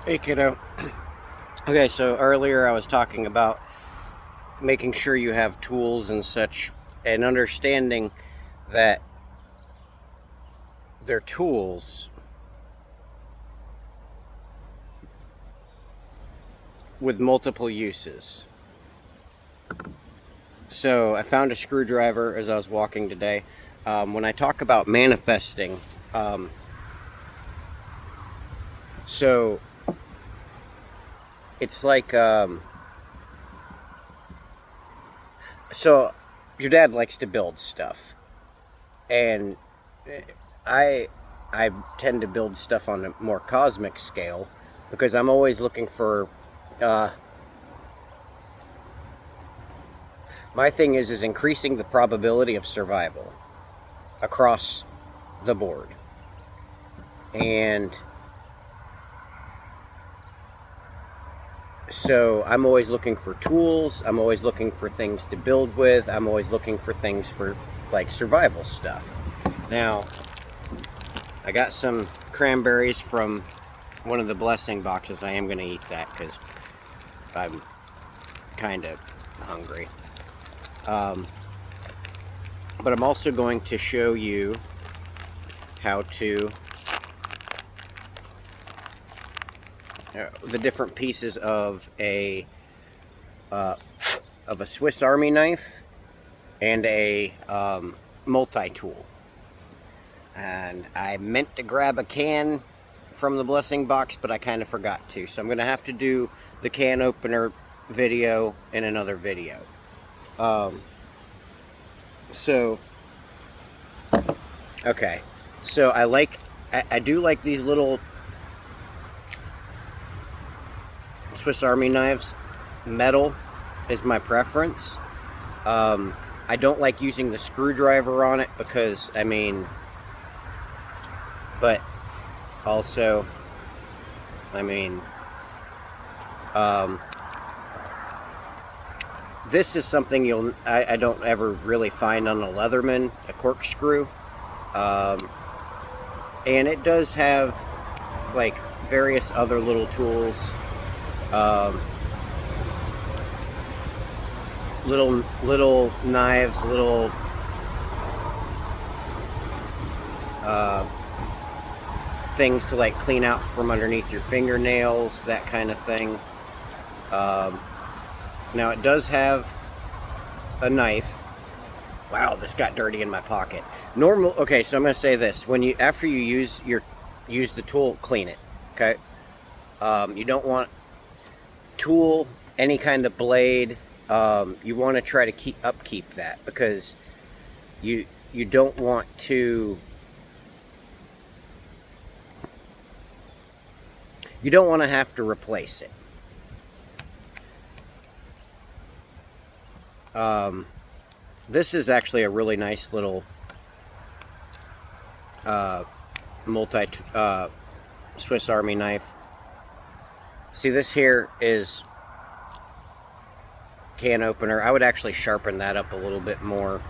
Hey kiddo. Okay, so earlier I was talking about making sure you have tools and such, and understanding that they're tools with multiple uses. So I found a screwdriver as I was walking today. When I talk about manifesting, um, so it's like, so your dad likes to build stuff, and I I tend to build stuff on a more cosmic scale because I'm always looking for. Uh, my thing is increasing the probability of survival across the board, and so I'm always looking for tools. I'm always looking for things to build with. I'm always looking for things for like survival stuff. Now, I got some cranberries from one of the blessing boxes. I am going to eat that because I'm kind of hungry. Um, but I'm also going to show you how to the different pieces of uh, a Swiss Army knife and a multi-tool. And I meant to grab a can from the blessing box, but I kind of forgot to. So I'm going to have to do the can opener video in another video. Um, so, okay. So I do like these little Swiss Army knives. Metal is my preference. I don't like using the screwdriver on it because, I mean, but also, I mean, um, this is something I don't ever really find on a Leatherman, a corkscrew. Um, and it does have like various other little tools, um, little knives, little uh, things to like clean out from underneath your fingernails, that kind of thing. Um, Now it does have a knife. Wow, this got dirty in my pocket. Okay, so I'm going to say this: after you use the tool, clean it. Okay, you don't want tool, any kind of blade. You want to try to upkeep that because you don't want to. You don't want to have to replace it. This is actually a really nice little multi Swiss Army knife. See, this here is can opener. I would actually sharpen that up a little bit more.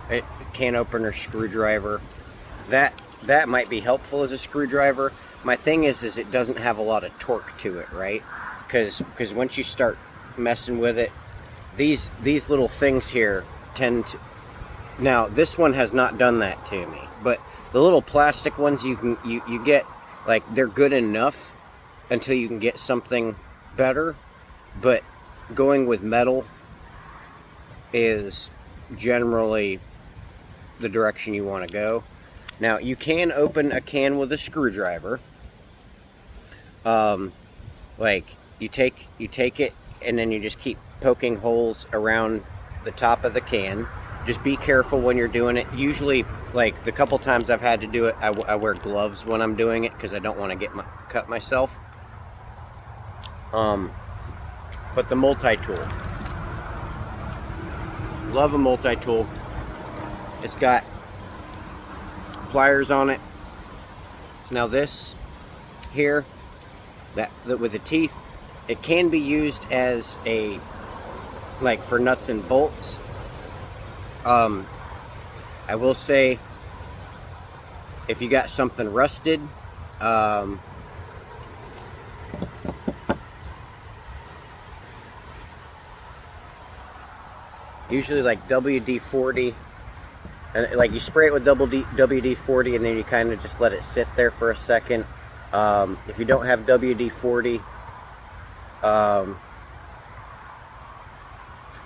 Can opener, screwdriver. That might be helpful as a screwdriver. My thing is it doesn't have a lot of torque to it, right? Because once you start messing with it, these little things here tend to. Now this one has not done that to me, but the little plastic ones you get, like, they're good enough until you can get something better. But going with metal is generally the direction you want to go. Now you can open a can with a screwdriver. Like you take it and then you just keep poking holes around the top of the can. Just be careful when you're doing it. Usually, like the couple times I've had to do it, I wear gloves when I'm doing it because I don't want to cut myself. But the multi-tool, love a multi-tool. It's got pliers on it. Now this here, that with the teeth, it can be used as a, like, for nuts and bolts. I will say, if you got something rusted, usually like WD-40, and like you spray it with WD-40 and then you kind of just let it sit there for a second. If you don't have WD-40,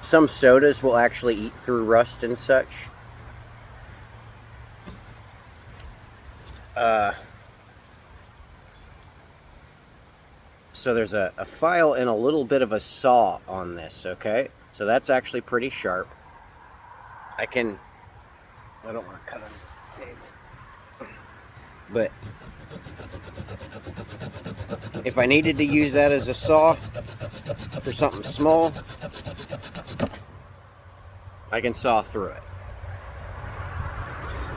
some sodas will actually eat through rust and such. So there's a file and a little bit of a saw on this, okay? So that's actually pretty sharp. I don't want to cut on the table. But if I needed to use that as a saw for something small, I can saw through it.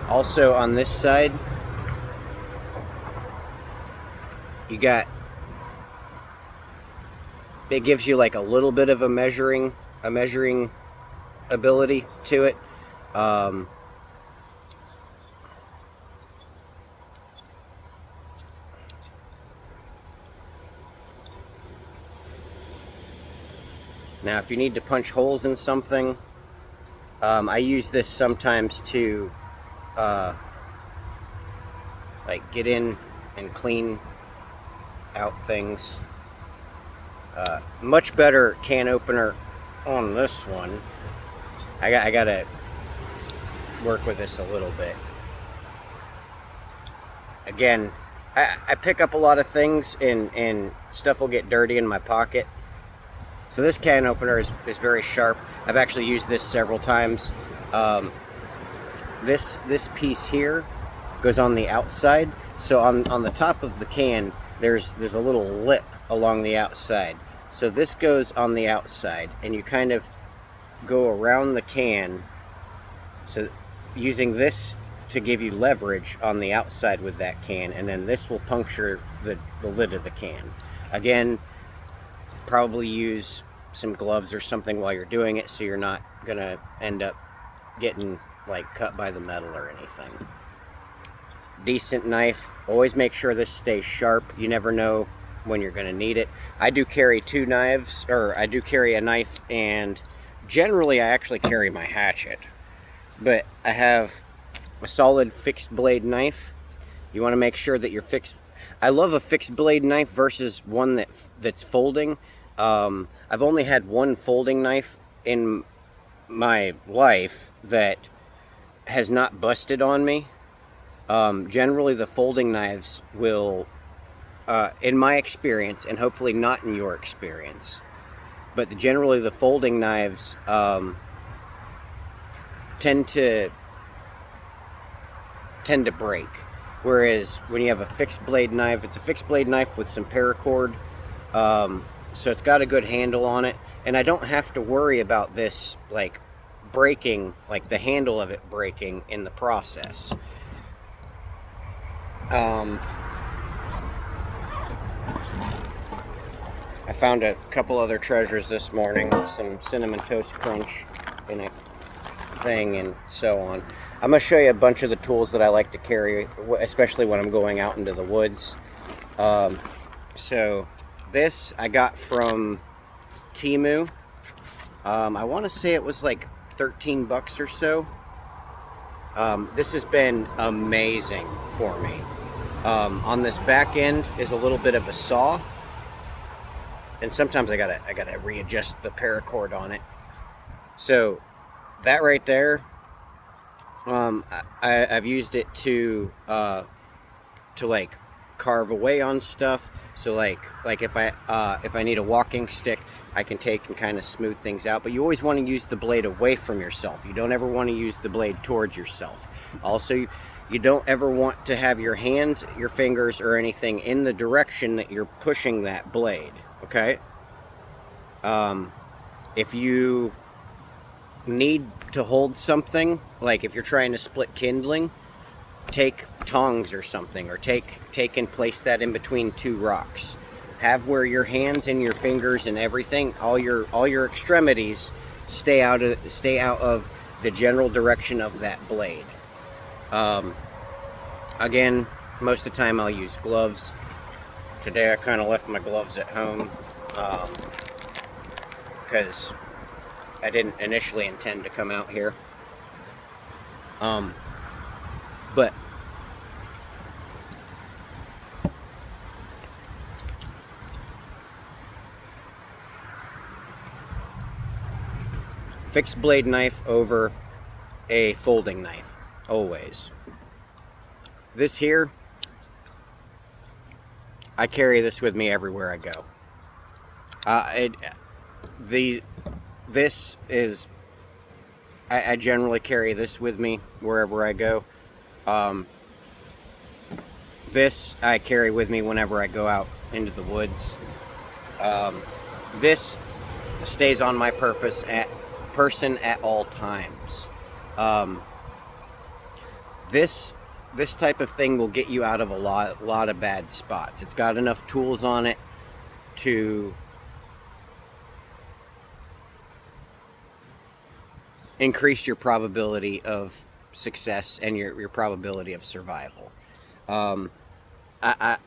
Also on this side, it gives you like a little bit of a measuring ability to it. Now, if you need to punch holes in something, I use this sometimes to like get in and clean out things. Much better can opener on this one. I gotta work with this a little bit. Again, I pick up a lot of things and stuff will get dirty in my pocket. So this can opener is very sharp. I've actually used this several times. This piece here goes on the outside. So on the top of the can, there's a little lip along the outside. So this goes on the outside, and you kind of go around the can. So using this to give you leverage on the outside with that can, and then this will puncture the lid of the can. Again, probably use some gloves or something while you're doing it so you're not gonna end up getting like cut by the metal or anything. Decent knife. Always make sure this stays sharp. You never know when you're gonna need it. I do carry two knives, or I do carry a knife, and generally I actually carry my hatchet, but I have a solid fixed blade knife. You want to make sure that your I love a fixed blade knife versus one that's folding. I've only had one folding knife in my life that has not busted on me. Generally the folding knives will, in my experience, and hopefully not in your experience, but generally the folding knives tend to break. Whereas when you have a fixed blade knife, it's a fixed blade knife with some paracord, so it's got a good handle on it, and I don't have to worry about this like breaking, like the handle of it breaking in the process. I found a couple other treasures this morning, some Cinnamon Toast Crunch in a thing and so on. I'm going to show you a bunch of the tools that I like to carry, especially when I'm going out into the woods. So this I got from Temu. I want to say it was like 13 bucks or so. This has been amazing for me. On this back end is a little bit of a saw, and sometimes I gotta readjust the paracord on it. So that right there, I've used it to like carve away on stuff. So like if I need a walking stick, I can take and kind of smooth things out. But you always want to use the blade away from yourself. You don't ever want to use the blade towards yourself. Also, you don't ever want to have your hands, your fingers, or anything in the direction that you're pushing that blade. Okay? If you need to hold something, like if you're trying to split kindling, take tongs or something, or take and place that in between two rocks. Have where your hands and your fingers and everything, all your extremities, stay out of the general direction of that blade. Again, most of the time I'll use gloves. Today I kind of left my gloves at home because I didn't initially intend to come out here. But fixed blade knife over a folding knife, always. This here, I carry this with me everywhere I go. I generally carry this with me wherever I go. This I carry with me whenever I go out into the woods. This stays on my person at all times. This type of thing will get you out of a lot of bad spots. It's got enough tools on it to increase your probability of success and your probability of survival. I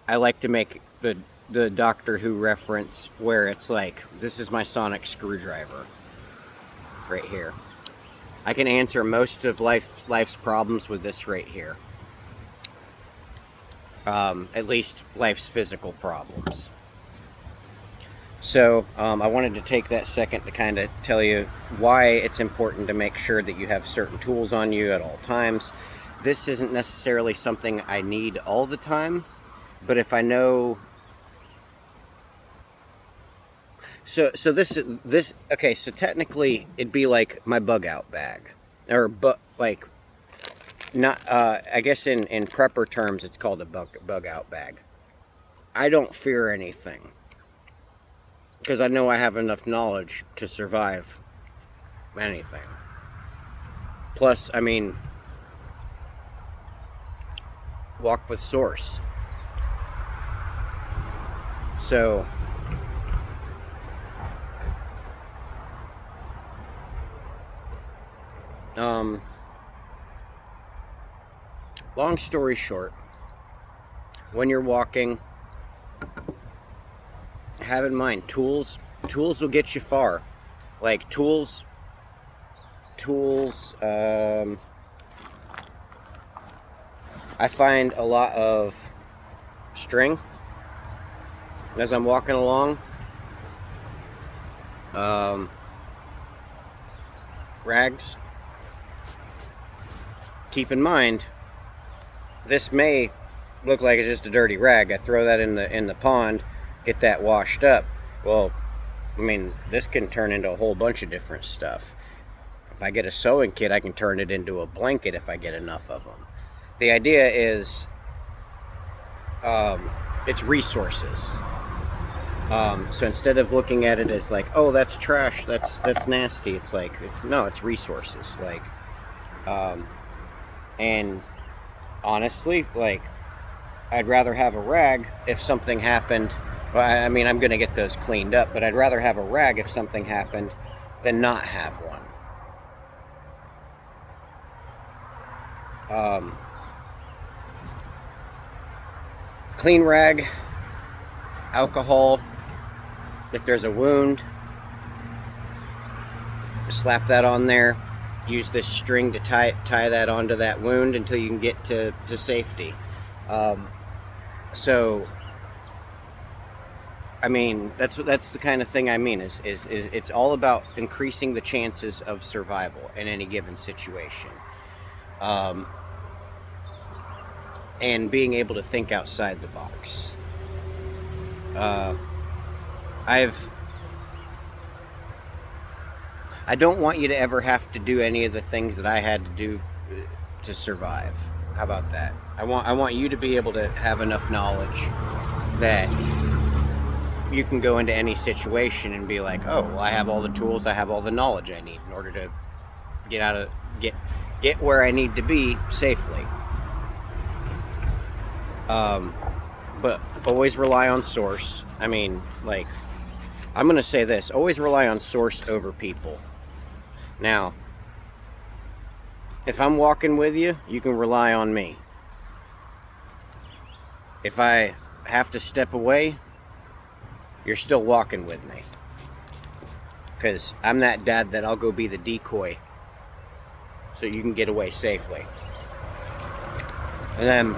like to make the Doctor Who reference where it's like, this is my sonic screwdriver right here. I can answer most of life's problems with this right here. At least life's physical problems. So I wanted to take that second to kind of tell you why it's important to make sure that you have certain tools on you at all times. This isn't necessarily something I need all the time, but if I know... So this okay, so technically it'd be like my bug out bag. Or like, not, I guess in prepper terms it's called a bug out bag. I don't fear anything, because I know I have enough knowledge to survive anything. Plus, I mean, walk with source. So, long story short, when you're walking, have in mind, tools will get you far. Like tools, I find a lot of string as I'm walking along. Rags. Keep in mind, this may look like it's just a dirty rag. I throw that in the pond, get that washed up. Well, I mean, this can turn into a whole bunch of different stuff. If I get a sewing kit, I can turn it into a blanket if I get enough of them. The idea is, it's resources. So instead of looking at it as like, oh, that's trash, that's nasty, it's like, no, it's resources. Like, and honestly, like, I'd rather have a rag if something happened. Well, I mean, I'm going to get those cleaned up, but I'd rather have a rag if something happened than not have one. Clean rag, alcohol. If there's a wound, slap that on there. Use this string to tie that onto that wound until you can get to safety. So, I mean, that's the kind of thing I mean. Is it's all about increasing the chances of survival in any given situation, and being able to think outside the box. I don't want you to ever have to do any of the things that I had to do to survive. How about that? I want you to be able to have enough knowledge that you can go into any situation and be like, oh, well, I have all the tools, I have all the knowledge I need in order to get where I need to be safely. But always rely on source. I mean, like, I'm going to say this. Always rely on source over people. Now, if I'm walking with you, you can rely on me. If I have to step away, you're still walking with me. Because I'm that dad that I'll go be the decoy so you can get away safely. And then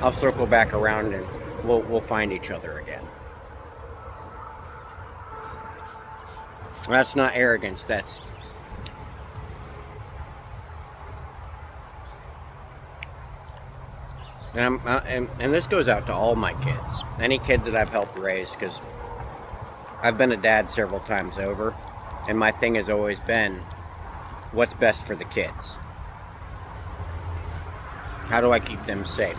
I'll circle back around and we'll find each other again. That's not arrogance, that's and this goes out to all my kids, any kid that I've helped raise, because I've been a dad several times over, and my thing has always been, what's best for the kids? How do I keep them safe?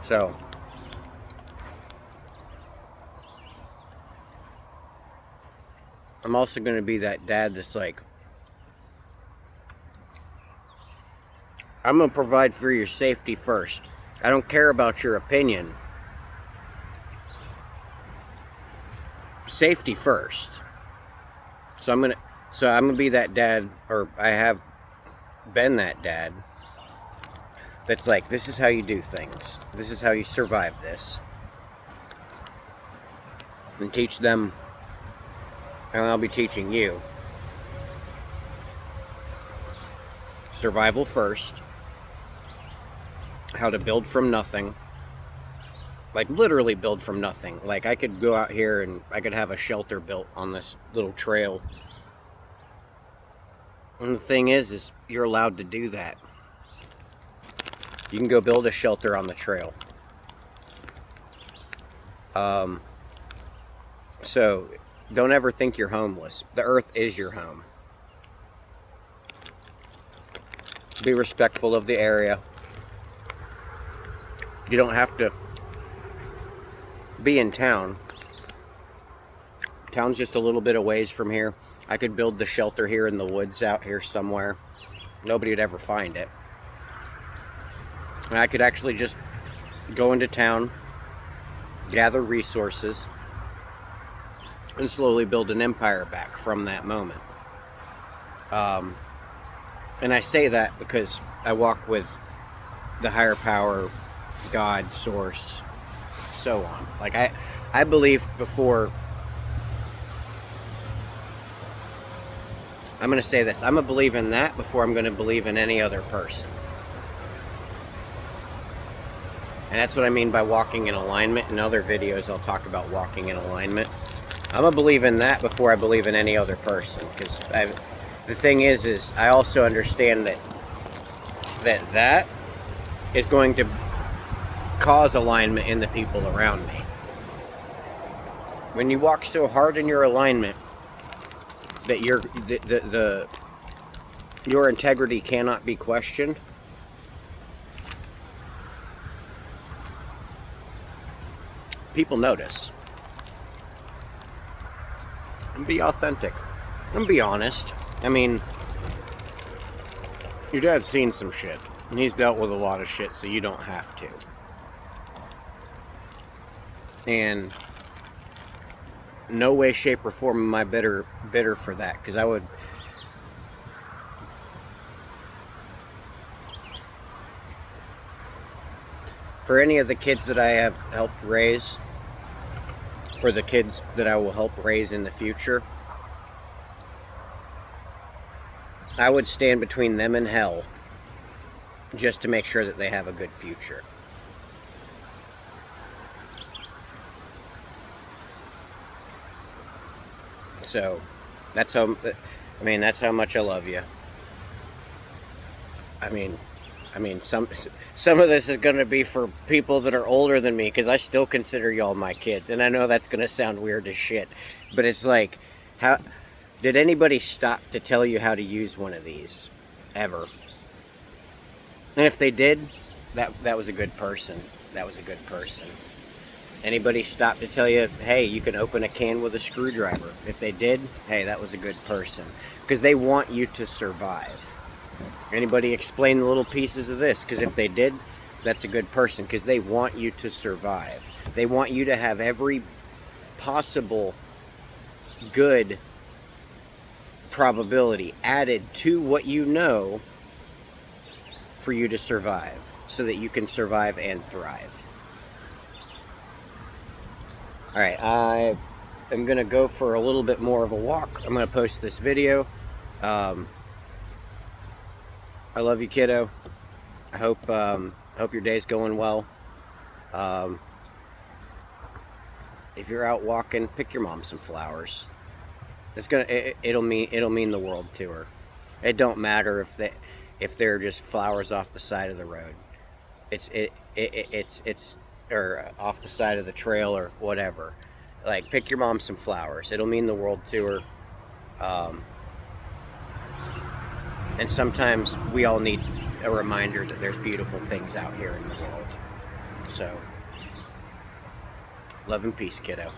So, I'm also going to be that dad that's like, I'm going to provide for your safety first. I don't care about your opinion. Safety first. So I'm gonna be that dad, or I have been that dad that's like, this is how you do things. This is how you survive this. And teach them, and I'll be teaching you. Survival first. How to build from nothing. Like, literally build from nothing. Like, I could go out here and I could have a shelter built on this little trail. And the thing is you're allowed to do that. You can go build a shelter on the trail. So, don't ever think you're homeless. The earth is your home. Be respectful of the area. You don't have to be in town. Town's just a little bit of ways from here. I could build the shelter here in the woods out here somewhere. Nobody would ever find it. And I could actually just go into town, gather resources, and slowly build an empire back from that moment. And I say that because I walk with the higher power, God, source, so on. Like, I believed before. I'm going to say this. I'm going to believe in that before I'm going to believe in any other person. And that's what I mean by walking in alignment. In other videos, I'll talk about walking in alignment. I'm going to believe in that before I believe in any other person. Because the thing is I also understand that is going to cause alignment in the people around me. When you walk so hard in your alignment that your integrity cannot be questioned, people notice. And be authentic. And be honest. I mean, your dad's seen some shit. And he's dealt with a lot of shit, so you don't have to. And no way, shape, or form am I bitter for that. Because I would... For any of the kids that I have helped raise, for the kids that I will help raise in the future, I would stand between them and hell just to make sure that they have a good future. So, that's how much I love you. I mean, some of this is going to be for people that are older than me, because I still consider y'all my kids. And I know that's going to sound weird as shit, but it's like, how did anybody stop to tell you how to use one of these ever? And if they did, that was a good person. That was a good person. Anybody stop to tell you, hey, you can open a can with a screwdriver? If they did, hey, that was a good person. Because they want you to survive. Anybody explain the little pieces of this? Because if they did, that's a good person. Because they want you to survive. They want you to have every possible good probability added to what you know for you to survive. So that you can survive and thrive. All right, I am gonna go for a little bit more of a walk. I'm gonna post this video. I love you, kiddo. I hope your day's going well. Um, if you're out walking, pick your mom some flowers. It'll mean the world to her. It don't matter if they're just flowers off the side of the road. It's or off the side of the trail or whatever. Like, pick your mom some flowers. It'll mean the world to her. And sometimes we all need a reminder that there's beautiful things out here in the world. So, love and peace, kiddo.